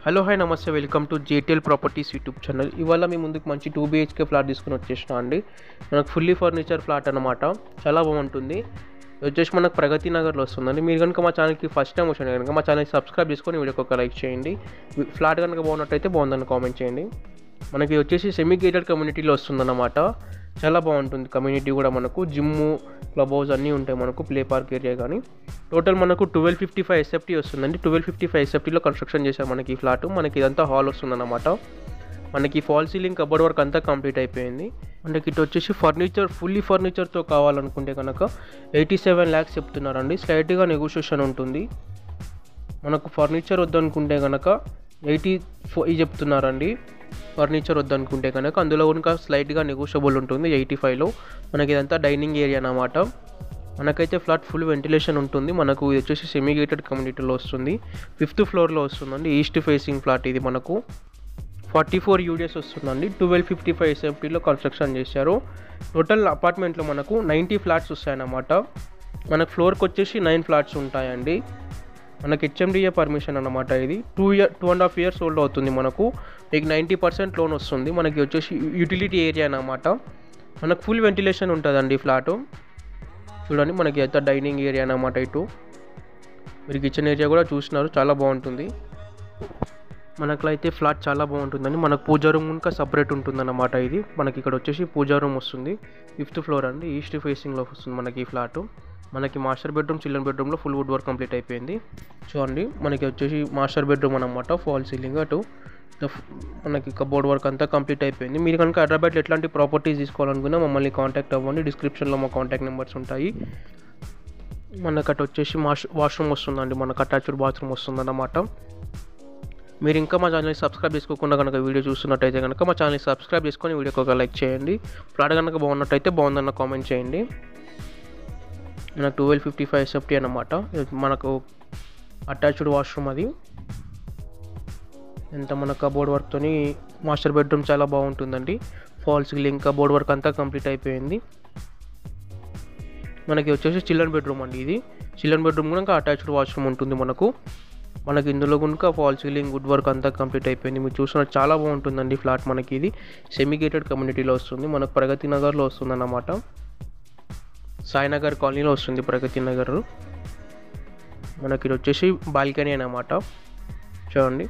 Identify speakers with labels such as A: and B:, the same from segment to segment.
A: Hello hi నమస్తే welcome to JTL properties YouTube channel. ఇవాళ మీ ముందుకు మంచి 2 BHK ఫ్లాట్ తీసుకుని వచ్చేసిన అండి. మనకు ఫుల్లీ ఫర్నిచర్ ఫ్లాట్ అనమాట. చాలా బాగుంటుంది. వచ్చేసి మనకు ప్రగతి నగర్లో వస్తుందండి. మీరు కనుక మా ఛానల్కి ఫస్ట్ టైం వచ్చిన కనుక మా ఛానల్కి సబ్స్క్రైబ్ చేసుకొని వీడియోకి ఒక లైక్ చేయండి. ఫ్లాట్ కనుక బాగున్నట్టయితే బాగుందని కామెంట్ చేయండి. మనకి వచ్చేసి సెమీ గేటెడ్ కమ్యూనిటీలో వస్తుందన్నమాట. చాలా బాగుంటుంది కమ్యూనిటీ కూడా. మనకు జిమ్ము, క్లబ్ హౌస్ అన్నీ ఉంటాయి. మనకు ప్లే పార్క్ ఏరియా కానీ టోటల్ మనకు 1255 SFT వస్తుందండి. 1255 SFTలో కన్స్ట్రక్షన్ చేశారు మనకి ఈ ఫ్లాట్. మనకి ఇదంతా హాల్ వస్తుందన్నమాట. మనకి ఫాల్ సీలింగ్ కబోర్డ్ వర్క్ అంతా కంప్లీట్ అయిపోయింది. మనకి ఇటు వచ్చేసి ఫర్నిచర్ ఫుల్లీ ఫర్నిచర్తో కావాలనుకుంటే కనుక 87 lakhs చెప్తున్నారండి. స్లైట్గా నెగోషియేషన్ ఉంటుంది. మనకు ఫర్నిచర్ వద్దనుకుంటే కనుక 84 చెప్తున్నారండి. ఫర్నిచర్ వద్దనుకుంటే కనుక అందులో కనుక స్లైట్గా నెగోషియబుల్ ఉంటుంది 85లో. మనకి ఇదంతా డైనింగ్ ఏరియా అన్నమాట. మనకైతే ఫ్లాట్ ఫుల్ వెంటిలేషన్ ఉంటుంది. మనకు ఇది వచ్చేసి సెమీ గేటెడ్ కమ్యూనిటీలో వస్తుంది. 5th ఫ్లోర్లో వస్తుందండి. ఈస్ట్ ఫేసింగ్ ఫ్లాట్ ఇది. మనకు 44 UDS వస్తుందండి. 1255 SFTలో కన్స్ట్రక్షన్ చేశారు. టోటల్ అపార్ట్మెంట్లో మనకు 90 ఫ్లాట్స్ వస్తాయన్నమాట. మనకు ఫ్లోర్కి వచ్చేసి 9 ఫ్లాట్స్ ఉంటాయండి. మనకి HMDA పర్మిషన్ అన్నమాట. ఇది 2.5 years ఓల్డ్ అవుతుంది. మనకు మీకు 90% లోన్ వస్తుంది. మనకి వచ్చేసి యూటిలిటీ ఏరియా అన్నమాట. మనకు ఫుల్ వెంటిలేషన్ ఉంటుందండి ఫ్లాటు. చూడండి మనకి అయితే డైనింగ్ ఏరియా అన్నమాట. ఇటు మీరు కిచెన్ ఏరియా కూడా చూసినారు, చాలా బాగుంటుంది. మనకు అయితే ఫ్లాట్ చాలా బాగుంటుందండి. మనకు పూజా రూమ్ ఇంకా సపరేట్ ఉంటుందన్నమాట. ఇది మనకి ఇక్కడ వచ్చేసి పూజా రూమ్ వస్తుంది. 5th ఫ్లోర్ అండి. ఈస్ట్ ఫేసింగ్లో వస్తుంది మనకి ఈ ఫ్లాటు. మనకి మాస్టర్ బెడ్రూమ్, చిల్డ్రన్ బెడ్రూమ్లో ఫుల్ వుడ్ వర్క్ కంప్లీట్ అయిపోయింది. చూడండి మనకి వచ్చేసి మాస్టర్ బెడ్రూమ్ అనమాట. ఫాల్ సీలింగ్ అటు మనకి కబోర్డ్ వర్క్ అంతా కంప్లీట్ అయిపోయింది. మీరు కనుక హైదరాబాద్లో ఎట్లాంటి ప్రాపర్టీస్ తీసుకోవాలనుకున్నా మమ్మల్ని కాంటాక్ట్ అవ్వండి. డిస్క్రిప్షన్లో మా కాంటాక్ట్ నెంబర్స్ ఉంటాయి. మనకు అటు వచ్చేసి వాష్రూమ్ వస్తుందండి. మనకు అటాచ్డ్ బాత్రూమ్ వస్తుందన్నమాట. మీరు ఇంకా మా ఛానల్ని సబ్స్క్రైబ్ చేసుకోకుండా కనుక వీడియో చూస్తున్నట్టయితే కనుక మా ఛానల్ని సబ్స్క్రైబ్ చేసుకొని వీడియోకి ఒక లైక్ చేయండి. ఫ్లాట్ కనుక బాగున్నట్టయితే బాగుందన్న కామెంట్ చేయండి. మనకు 1255 SFT అన్నమాట. మనకు అటాచ్డ్ వాష్రూమ్ అది. ఎంత మన కబోర్డ్ వర్క్తోని మాస్టర్ బెడ్రూమ్ చాలా బాగుంటుందండి. ఫాల్ సీలింగ్ కబోర్డ్ వర్క్ అంతా కంప్లీట్ అయిపోయింది. మనకి వచ్చేసి చిల్డ్రన్ బెడ్రూమ్ అండి. ఇది చిల్డ్రన్ బెడ్రూమ్ కూడా అటాచ్డ్ వాష్రూమ్ ఉంటుంది. మనకి ఇందులో కనుక ఫాల్ సీలింగ్ వుడ్ వర్క్ అంతా కంప్లీట్ అయిపోయింది. మీరు చూసిన చాలా బాగుంటుందండి ఫ్లాట్. మనకి ఇది సెమీ గేటెడ్ కమ్యూనిటీలో వస్తుంది. మనకు ప్రగతి నగర్లో వస్తుంది అన్నమాట. సాయినగర్ కాలనీలో వస్తుంది ప్రగతి నగర్. మనకి ఇది వచ్చేసి బాల్కనీ అన్నమాట. చూడండి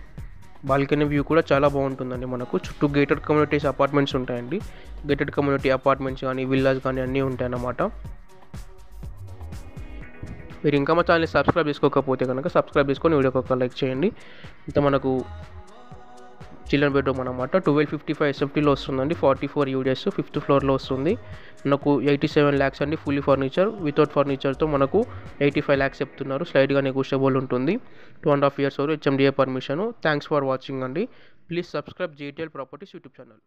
A: బాల్కనీ వ్యూ కూడా చాలా బాగుంటుందండి. మనకు చుట్టూ గేటెడ్ కమ్యూనిటీస్ అపార్ట్మెంట్స్ ఉంటాయండి. గేటెడ్ కమ్యూనిటీ అపార్ట్మెంట్స్ కానీ విల్లాస్ కానీ అన్నీ ఉంటాయన్నమాట. మీరు ఇంకా మా ఛానల్ని సబ్స్క్రైబ్ చేసుకోకపోతే కనుక సబ్స్క్రైబ్ చేసుకొని వీడియోకి ఒక లైక్ చేయండి. ఇంత మనకు చిల్డ్రన్ బెడ్రూమ్ అనమాట. 1255 SFTలో వస్తుందండి. 44 UDS 5th ఫ్లోర్లో వస్తుంది. మనకు 87 lakhs అండి. ఫుల్లీ ఫర్నిచర్ వితౌట్ ఫర్నిచర్తో మనకు 85 lakhs చెప్తున్నారు. స్లైడ్గా నెగోషియబుల్ ఉంటుంది. 2.5 years HMDA permission. Thanks for watching అండి. Please subscribe JTL properties YouTube channel.